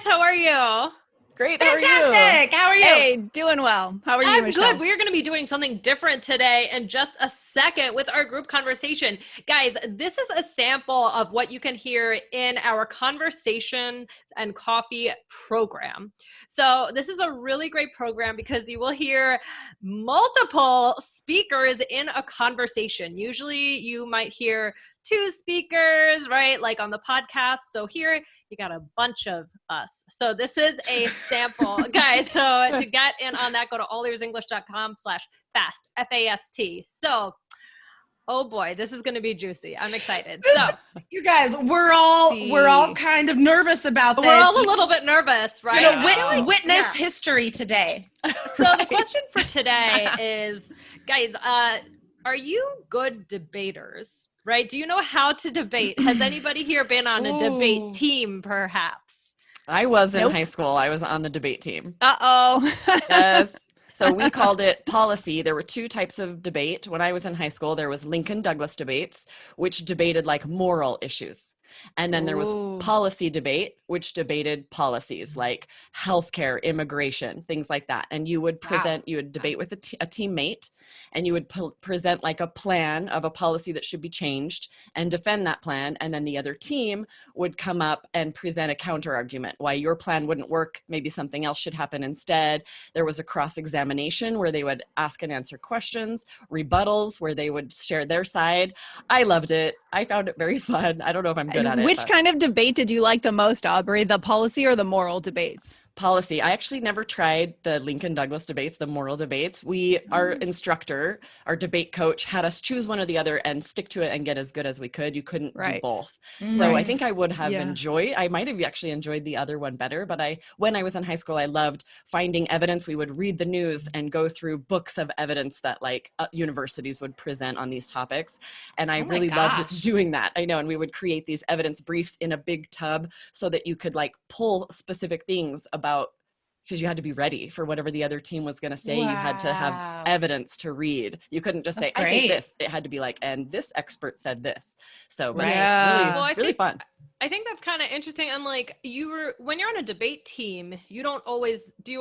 guys. How are you? Great. Fantastic. How are you? Hey, doing well. How are you, I'm Michelle? good. We are going to be doing something different today in just a second with our group conversation. Guys, this is a sample of what you can hear in our conversation and coffee program. So this is a really great program because you will hear multiple speakers in a conversation. Usually you might hear two speakers, right? Like on the podcast. So here you got a bunch of us. So this is a sample, guys. So to get in on that, go to allearsenglish.com/fast, F-A-S-T. So, oh boy, this is going to be juicy. I'm excited. You guys, we're all kind of nervous about this. We're all a little bit nervous, right? Witness history today. So the question for today is, guys, are you good debaters? Right? Do you know how to debate? Has anybody here been on a debate team, perhaps? I was in high school. I was on the debate team. Uh-oh. Yes. So we called it policy. There were two types of debate. When I was in high school, there was Lincoln-Douglas debates, which debated like moral issues. And then there was policy debate, which debated policies like healthcare, immigration, things like that. And you would present, you would debate with a teammate, and you would present like a plan of a policy that should be changed and defend that plan. And then the other team would come up and present a counter argument why your plan wouldn't work. Maybe something else should happen instead. There was a cross-examination where they would ask and answer questions, rebuttals where they would share their side. I loved it. I found it very fun. I don't know if I'm good at it. Which kind of debate did you like the most, Aubrey? The policy or the moral debates? Policy. I actually never tried the Lincoln-Douglas debates, the moral debates. Our instructor, our debate coach, had us choose one or the other and stick to it and get as good as we could. You couldn't do both. So I think I would have I might have actually enjoyed the other one better, but when I was in high school, I loved finding evidence. We would read the news and go through books of evidence that universities would present on these topics. And I really loved doing that. I know. And we would create these evidence briefs in a big tub so that you could pull specific things about, because you had to be ready for whatever the other team was going to say. You had to have evidence to read. You couldn't just say, I think this. It had to be and this expert said this. So, but it's really fun. I think that's kind of interesting. And when you're on a debate team, do you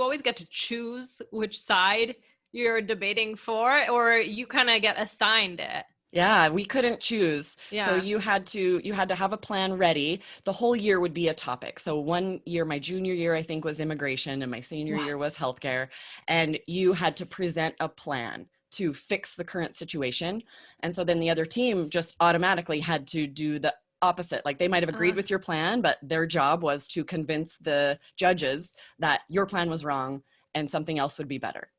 always get to choose which side you're debating for, or you kind of get assigned it? Yeah, we couldn't choose. Yeah. So you had to have a plan ready. The whole year would be a topic. So one year, my junior year, I think, was immigration, and my senior year was healthcare. And you had to present a plan to fix the current situation. And so then the other team just automatically had to do the opposite. They might have agreed with your plan, but their job was to convince the judges that your plan was wrong and something else would be better.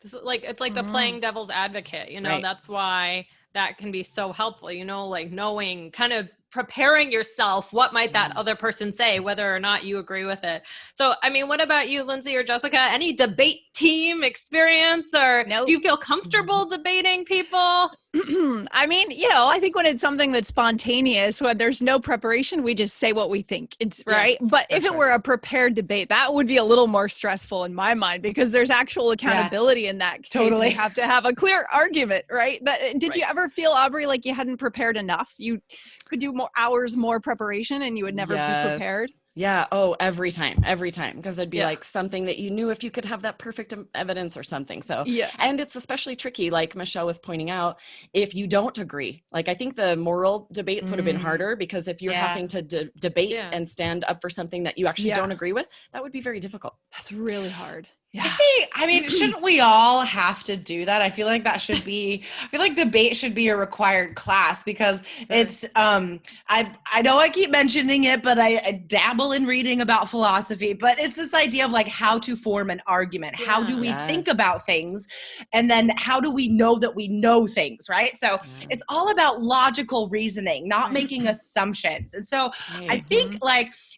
It's like the playing devil's advocate, right. That's why that can be so helpful, knowing, kind of preparing yourself, what might that other person say, whether or not you agree with it. So, what about you, Lindsay or Jessica? Any debate team experience, or do you feel comfortable debating people? I think when it's something that's spontaneous, when there's no preparation, we just say what we think. It's right. But if it were a prepared debate, that would be a little more stressful in my mind, because there's actual accountability in that case. Totally. You have to have a clear argument, right? Did you ever feel, Aubrey, like you hadn't prepared enough? You could do more preparation and you would never be prepared? Yeah. Oh, every time. Because it'd be something that you knew if you could have that perfect evidence or something. So, and it's especially tricky, like Michelle was pointing out, if you don't agree. I think the moral debates would have been harder, because if you're having to debate and stand up for something that you actually don't agree with, that would be very difficult. That's really hard. Yeah. Shouldn't we all have to do that? I feel like debate should be a required class, because it's, I know I keep mentioning it, but I dabble in reading about philosophy, but it's this idea of how to form an argument. How do we think about things? And then how do we know that we know things, right? So it's all about logical reasoning, not making assumptions. And so I think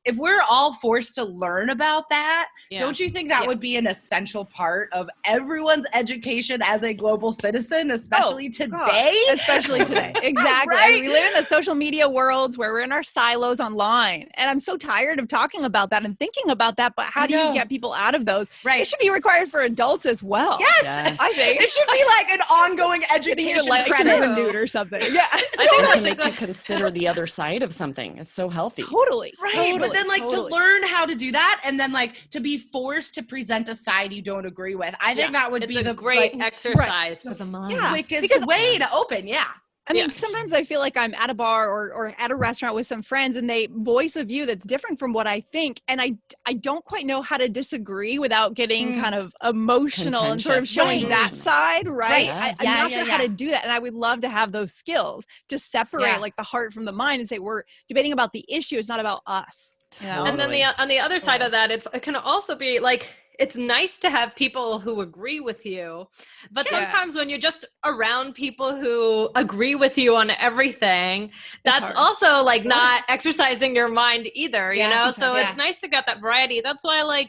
if we're all forced to learn about that, don't you think that would be an essential part of everyone's education as a global citizen, especially today. Especially today. Exactly. Right? I mean, we live in the social media worlds where we're in our silos online. And I'm so tired of talking about that and thinking about that. But how do you get people out of those? Right. It should be required for adults as well. Yes. I think. It should be like an ongoing education credit. Renewed or something. Yeah. I think to that's make you consider the other side of something is so healthy. Totally. Right. Totally, But then like to learn how to do that and then like to be forced to present a side you don't agree with. I think that would be the the great exercise for the mind. Yeah. quickest way to open. Yeah. I mean, sometimes I feel like I'm at a bar or at a restaurant with some friends and they voice a view that's different from what I think. And I don't quite know how to disagree without getting kind of emotional and sort of showing that side, right? I'm not sure how to do that. And I would love to have those skills to separate like the heart from the mind and say, we're debating about the issue. It's not about us. You know? And then on the other side of that, it can also be like, it's nice to have people who agree with you, but sometimes when you're just around people who agree with you on everything, that's also like not exercising your mind either, you know? So it's nice to get that variety. That's why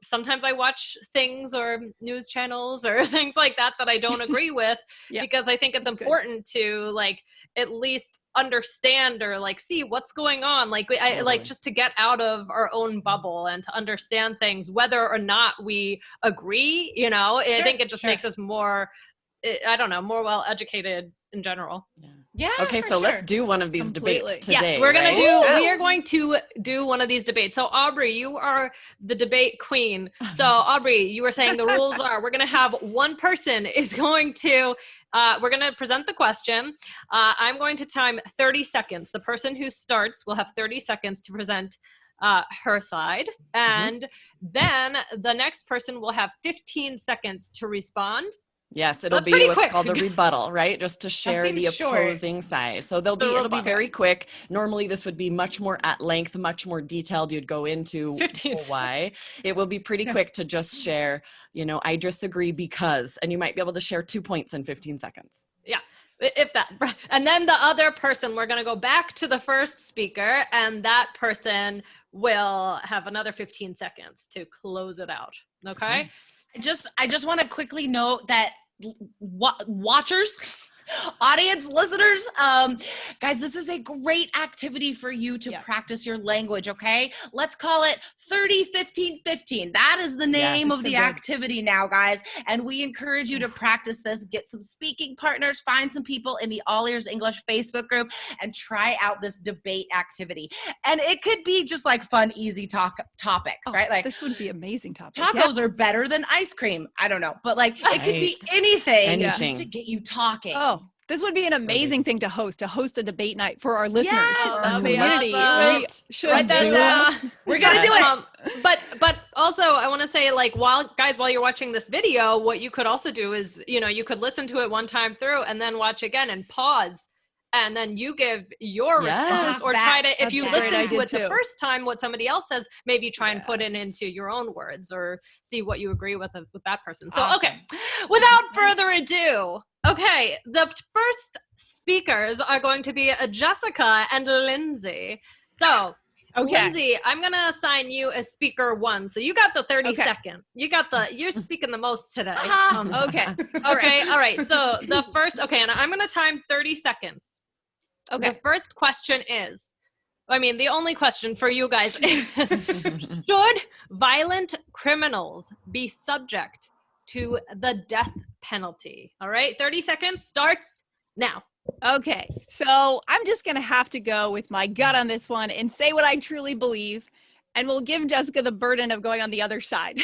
sometimes I watch things or news channels or things like that I don't agree with because I think it's important to like at least understand or like see what's going on. Like I like just to get out of our own bubble and to understand things, whether or not we agree, you know, I think it just makes us more, more well educated in general. Yeah. Okay, so let's do one of these debates today. Yes, we are going to do one of these debates. So Aubrey, you are the debate queen. So Aubrey, you were saying the rules are we're going to have one person is going to we're going to present the question. I'm going to time 30 seconds. The person who starts will have 30 seconds to present her side. And then the next person will have 15 seconds to respond. Yes, it'll be what's called a rebuttal, right? Just to share the opposing side. So it'll be very quick. Normally this would be much more at length, much more detailed. You'd go into why. It will be pretty quick to just share, I disagree because, and you might be able to share 2 points in 15 seconds. Yeah. If that, and then the other person, we're going to go back to the first speaker and that person will have another 15 seconds to close it out. Okay. I just want to quickly note that watchers, audience, listeners, guys, this is a great activity for you to practice your language. Okay, let's call it 30-15-15. That is the name of the activity now, guys, and we encourage you to practice this. Get some speaking partners, find some people in the All Ears English Facebook group and try out this debate activity. And it could be just like fun, easy topics, right? Like this would be amazing topics. Tacos are better than ice cream. I don't know, but like it could be anything just to get you talking. This would be an amazing thing to host a debate night for our listeners, for our community. Awesome. We should write that down. We're gonna do it. But also I want to say, like, while you're watching this video, what you could also do is, you could listen to it one time through and then watch again and pause. And then you give your response or try to, if you listen to it the first time, what somebody else says, maybe try and put it into your own words or see what you agree with that person. So, okay, without further ado, okay, the first speakers are going to be Jessica and Lindsay. So, Lindsay, I'm going to assign you as speaker 1. So you got the 30 second. You're speaking the most today. Okay. All right. So the first, and I'm going to time 30 seconds. Okay. The first question is, the only question for you guys is, should violent criminals be subject to the death penalty? All right. 30 seconds starts now. Okay, so I'm just going to have to go with my gut on this one and say what I truly believe, and we'll give Jessica the burden of going on the other side.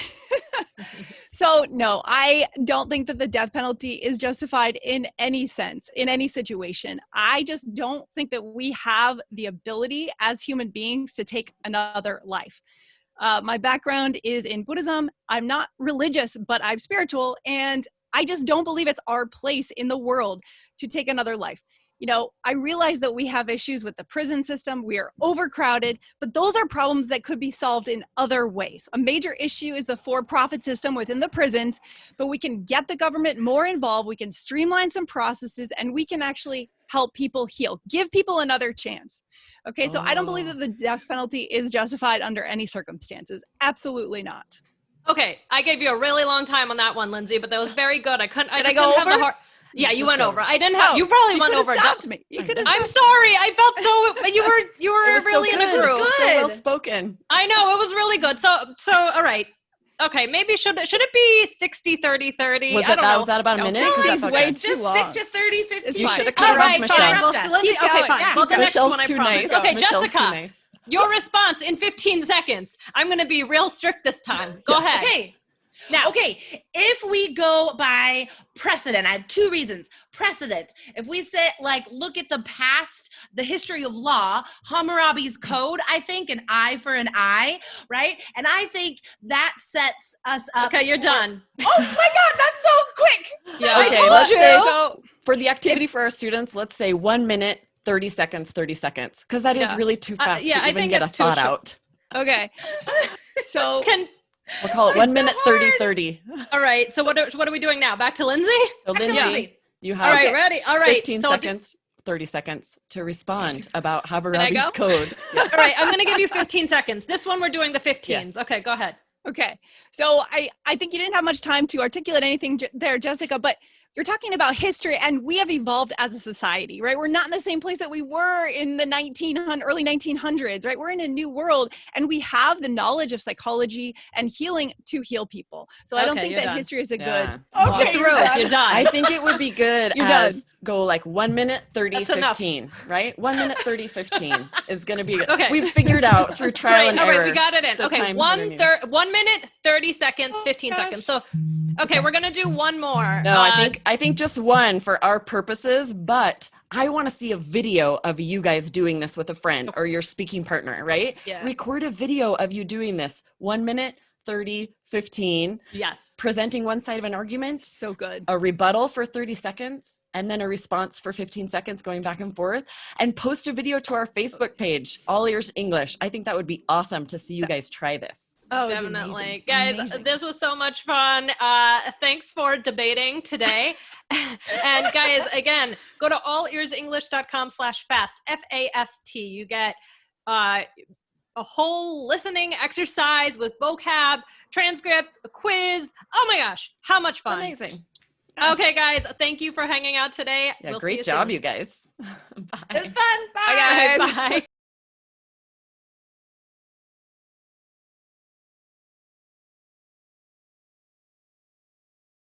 So, no, I don't think that the death penalty is justified in any sense, in any situation. I just don't think that we have the ability as human beings to take another life. My background is in Buddhism. I'm not religious, but I'm spiritual, and I just don't believe it's our place in the world to take another life. you know, I realize that we have issues with the prison system. We are overcrowded, but those are problems that could be solved in other ways. A major issue is the for-profit system within the prisons, but we can get the government more involved. We can streamline some processes, and we can actually help people heal, give people another chance. Okay, so I don't believe that the death penalty is justified under any circumstances. Absolutely not. Okay, I gave you a really long time on that one, Lindsay, but that was very good. I couldn't have over? the heart. Yeah, you went over. I didn't have. You probably went over. Stopped me. You could have. I'm sorry. I felt so. You were really in a groove. So well spoken. I know, it was really good. So all right. Okay, maybe should it be 60, 30, 30? Was that about a minute? That's way okay. just stick to 30, 50. You should have All cut right, off Michelle. fine. Well, okay, fine. Yeah. Well, the next Michelle's one I too promise. nice. Okay, Michelle's Jessica, too nice. your response in 15 seconds. I'm going to be real strict this time. Go ahead. Okay. Now, okay, if we go by precedent, I have two reasons. Precedent, if we say, like, look at the past, the history of law, Hammurabi's code, I think, an eye for an eye, right? And I think that sets us up. Okay, you're done. Oh my God, that's so quick. Yeah, Okay, let's say, for the activity for our students, let's say 1 minute, 30 seconds, 30 seconds, because that is really too fast to even get a thought out. Okay. So we'll call it 1 minute, 30, 30. All right. So what are we doing now? Back to Lindsay? So Lindsay, you have all right, ready. All right. 15 seconds, 30 seconds to respond about Hammurabi's code. Yes. All right. I'm going to give you 15 seconds. This one we're doing the 15s. Yes. Okay, go ahead. Okay. So I think you didn't have much time to articulate anything there, Jessica, but you're talking about history, and we have evolved as a society, right? We're not in the same place that we were in the early 1900s, right? We're in a new world, and we have the knowledge of psychology and healing to heal people. So I don't think that history is a good. Okay, you're done. I think it would be good go like 1 minute, 30, That's 15, enough. right? 1 minute, 30, 15 is going to be good. Okay. We've figured out through trial and error. All right, we got it in. the Okay, times 1 minute, 30 seconds, 15 seconds. So, okay, we're going to do one more. No, I think just one for our purposes, but I want to see a video of you guys doing this with a friend or your speaking partner, right? Yeah. Record a video of you doing this. 1 minute, 30, 15. Yes. Presenting one side of an argument. So good. A rebuttal for 30 seconds, and then a response for 15 seconds going back and forth, and post a video to our Facebook page, All Ears English. I think that would be awesome to see you guys try this. Oh, definitely. Guys, amazing. This was so much fun. Thanks for debating today. And guys, again, go to allearsenglish.com/fast, FAST. You get a whole listening exercise with vocab, transcripts, a quiz. Oh my gosh, how much fun. Amazing. Okay, guys, thank you for hanging out today. Yeah, We'll see great you job, soon. you guys. Bye. It was fun. Bye. Bye, guys. Bye.